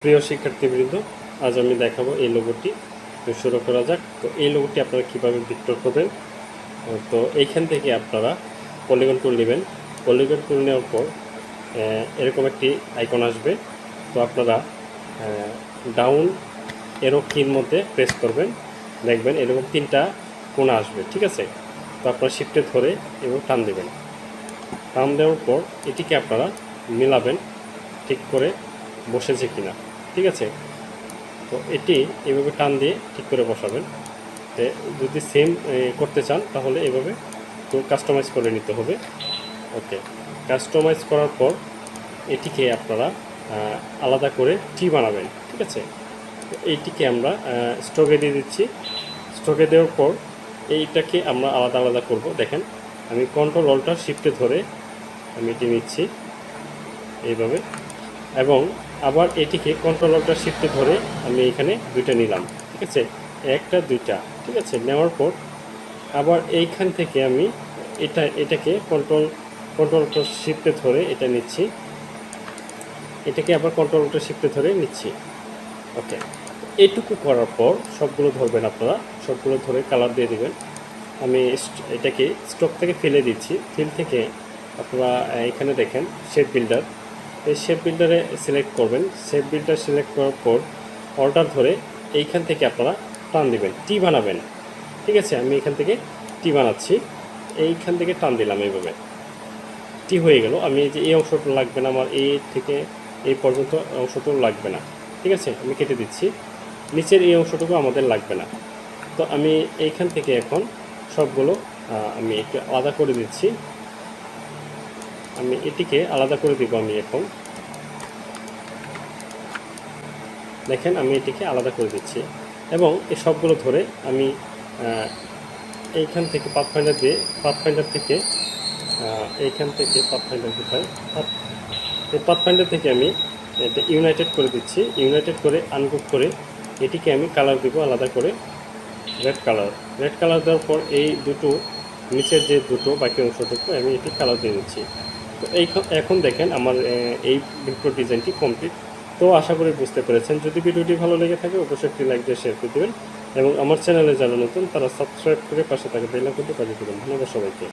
প্রিয় শিক্ষার্থীবৃন্দ, আজ আমি দেখাবো এই লোগোটি। তো শুরু করা যাক। তো এই লোগোটি আপনারা কীভাবে ভিক্টর করবেন। তো এইখান থেকে আপনারা পলিগন টুল নেবেন। পলিগন টুল নেওয়ার পর এরকম একটি আইকন আসবে। তো আপনারা ডাউন এরো কির মধ্যে প্রেস করবেন, দেখবেন এরকম তিনটা কোণা আসবে। ঠিক আছে, তো আপনারা শিফটে ধরে এবং টান দেবেন। টান দেওয়ার পর এটিকে আপনারা মিলাবেন ঠিক করে বসেছে কিনা। ঠিক আছে, তো এটি এভাবে টান দিয়ে ঠিক করে বসাবেন। তো যদি সেম করতে চান তাহলে এভাবে তো কাস্টমাইজ করে নিতে হবে। ওকে, কাস্টমাইজ করার পর এটিকে আপনারা আলাদা করে টি বানাবেন। ঠিক আছে, তো এইটিকে আমরা স্ট্রোকে দিয়ে দিচ্ছি। স্ট্রোকে দেওয়ার পর এইটাকে আমরা আলাদা আলাদা করব। দেখেন আমি কন্ট্রোল অল্টার শিফটে ধরে আমি এটি নিচ্ছি এইভাবে, এবং আবার এটিকে কন্ট্রোল অল্টার শিফটে ধরে আমি এখানে দুইটা নিলাম। ঠিক আছে, একটা দুইটা। ঠিক আছে, নেওয়ার পর আবার এইখান থেকে আমি এটাকে কন্ট্রোল অল্টার শিফটে ধরে এটা নিচ্ছি, এটাকে আবার কন্ট্রোল অল্টার শিফটে ধরে নিচ্ছি। ওকে, এইটুকু করার পর সবগুলো ধরবেন আপনারা, সবগুলো ধরে কালার দিয়ে দেবেন। আমি এটাকে স্টক থেকে ফেলে দিচ্ছি। ফিল থেকে আপনারা এখানে দেখেন শেপ বিল্ডার, এই শেপ বিল্ডারে সিলেক্ট করবেন। শেপ বিল্ডার সিলেক্ট করার পর অল্টার ধরে এইখান থেকে আপনারা টান দিবেন, টি বানাবেন। ঠিক আছে, আমি এখান থেকে টি বানাচ্ছি, এইখান থেকে টান দিলাম, এইভাবে টি হয়ে গেল। আমি যে এই অংশটা লাগবে না, আমার এই থেকে এই পর্যন্ত অংশটুকু লাগবে না। ঠিক আছে, আমি কেটে দিচ্ছি। নিচের এই অংশটুকু আমাদের লাগবে না। তো আমি এইখান থেকে এখন সবগুলো আমি একটু আলাদা করে দিচ্ছি। আমি এটিকে আলাদা করে দিব। আমি এখন দেখেন আমি এটিকে আলাদা করে দিচ্ছি, এবং এই সবগুলো ধরে আমি এইখান থেকে পাথফাইন্ডার দিয়ে পাথফাইন্ডার থেকে এইখান থেকে পাথফাইন্ডার কোথায়, এই পাথফাইন্ডার থেকে আমি এটা ইউনাইটেড করে দিচ্ছি। ইউনাইটেড করে আনগ্রুপ করে এটিকে আমি কালার দিব আলাদা করে, রেড কালার দেওয়ার পর এই দুটো নিচের যে দুটো বাকি অংশটুকু আমি এটি কালার দিয়ে দিচ্ছি। তো এখন দেখেন আমার এই ভিক্টর ডিজাইনটি কমপ্লিট। তো আশা করি বুঝতে পেরেছেন। যদি ভিডিওটি ভালো লেগে থাকে অবশ্যই একটি লাইক দিয়ে শেয়ার করে দেবেন, এবং আমার চ্যানেলে যারা নতুন তারা সাবস্ক্রাইব করে পাশে থাকা বেল আইকনটি বাজিয়ে দেবেন। ধন্যবাদ সবাইকে।